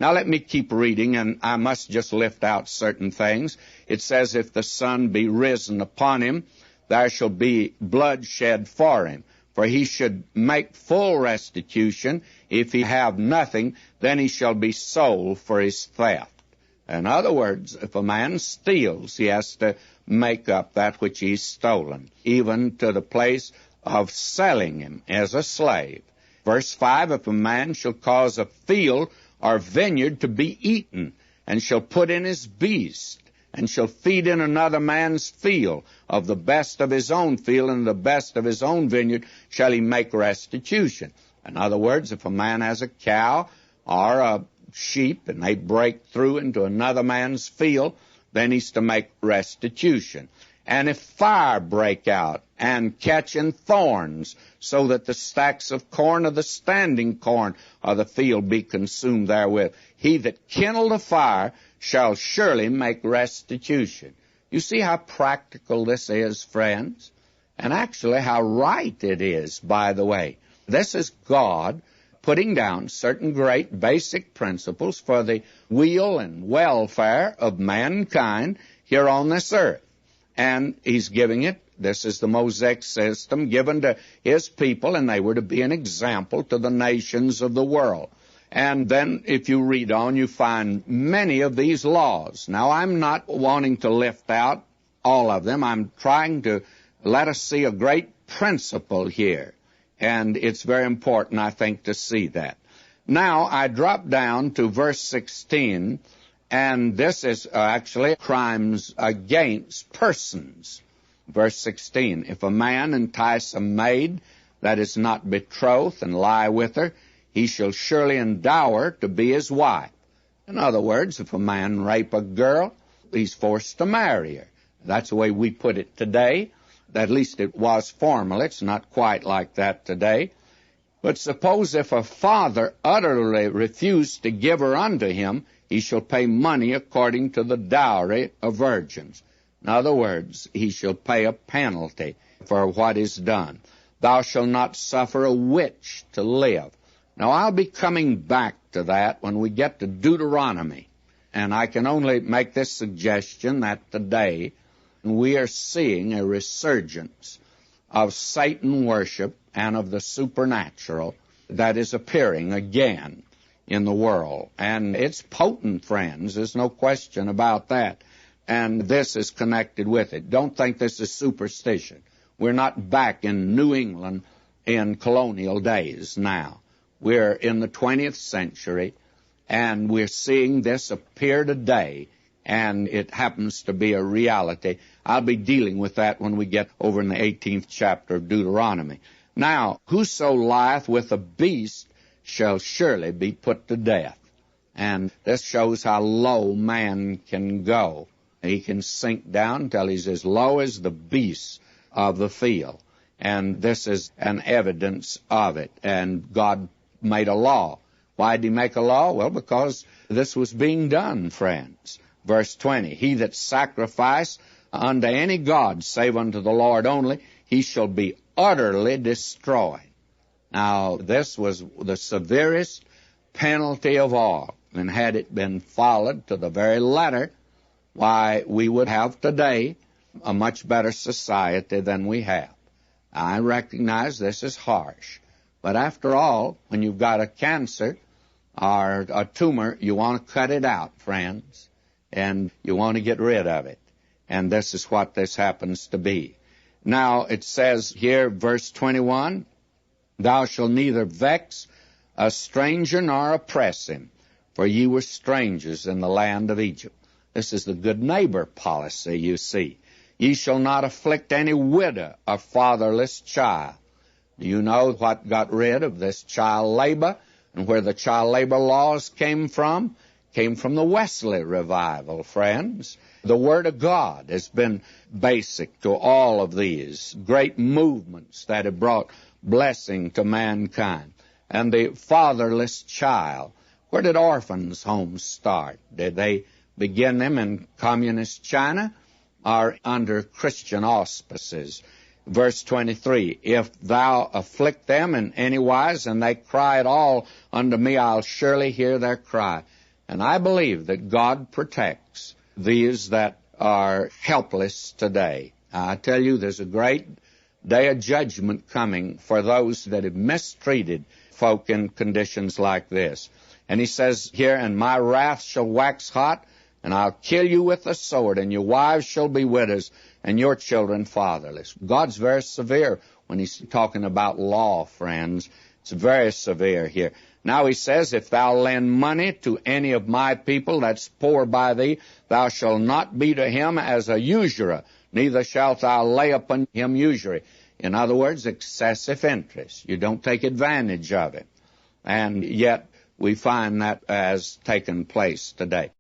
Now let me keep reading, and I must just lift out certain things. It says, if the sun be risen upon him, there shall be blood shed for him. For he should make full restitution. If he have nothing, then he shall be sold for his theft. In other words, if a man steals, he has to make up that which he's stolen, even to the place of selling him as a slave. Verse 5, if a man shall cause a field or vineyard to be eaten, and shall put in his beast, and shall feed in another man's field, of the best of his own field and the best of his own vineyard shall he make restitution. In other words, if a man has a cow or a sheep, and they break through into another man's field, then he's to make restitution. And if fire break out and catch in thorns, so that the stacks of corn or the standing corn of the field be consumed therewith, he that kindled a fire shall surely make restitution. You see how practical this is, friends? And actually how right it is, by the way. This is God putting down certain great basic principles for the weal and welfare of mankind here on this earth. And he's giving it, this is the Mosaic system given to his people, and they were to be an example to the nations of the world. And then if you read on, you find many of these laws. Now, I'm not wanting to lift out all of them. I'm trying to let us see a great principle here. And it's very important, I think, to see that. Now, I drop down to verse 16, and this is actually crimes against persons. Verse 16, if a man entice a maid that is not betrothed and lie with her, he shall surely endow her to be his wife. In other words, if a man rape a girl, he's forced to marry her. That's the way we put it today. At least it was formerly. It's not quite like that today. But suppose if a father utterly refused to give her unto him, he shall pay money according to the dowry of virgins. In other words, he shall pay a penalty for what is done. Thou shalt not suffer a witch to live. Now, I'll be coming back to that when we get to Deuteronomy. And I can only make this suggestion that today we are seeing a resurgence of Satan worship and of the supernatural that is appearing again in the world. And it's potent, friends. There's no question about that. And this is connected with it. Don't think this is superstition. We're not back in New England in colonial days now. We're in the 20th century, and we're seeing this appear today, and it happens to be a reality. I'll be dealing with that when we get over in the 18th chapter of Deuteronomy. Now, whoso lieth with a beast shall surely be put to death. And this shows how low man can go. He can sink down till he's as low as the beasts of the field. And this is an evidence of it. And God made a law. Why did he make a law? Well, because this was being done, friends. Verse 20, he that sacrifice unto any god save unto the Lord only, he shall be utterly destroyed. Now, this was the severest penalty of all. And had it been followed to the very letter, why, we would have today a much better society than we have. I recognize this is harsh. But after all, when you've got a cancer or a tumor, you want to cut it out, friends. And you want to get rid of it. And this is what this happens to be. Now, it says here, verse 21, thou shalt neither vex a stranger nor oppress him, for ye were strangers in the land of Egypt. This is the good neighbor policy, you see. Ye shall not afflict any widow or fatherless child. Do you know what got rid of this child labor and where the child labor laws came from? Came from the Wesley revival, friends. The Word of God has been basic to all of these great movements that have brought blessing to mankind. And the fatherless child. Where did orphans' homes start? Did they begin them in communist China or under Christian auspices? Verse 23, if thou afflict them in any wise, and they cry at all unto me, I'll surely hear their cry. And I believe that God protects these that are helpless today. I tell you, there's a great day of judgment coming for those that have mistreated folk in conditions like this. And he says here, and my wrath shall wax hot, and I'll kill you with the sword, and your wives shall be widows, and your children fatherless. God's very severe when he's talking about law, friends. It's very severe here. Now he says, if thou lend money to any of my people that's poor by thee, thou shalt not be to him as a usurer, neither shalt thou lay upon him usury. In other words, excessive interest. You don't take advantage of it. And yet we find that has taken place today.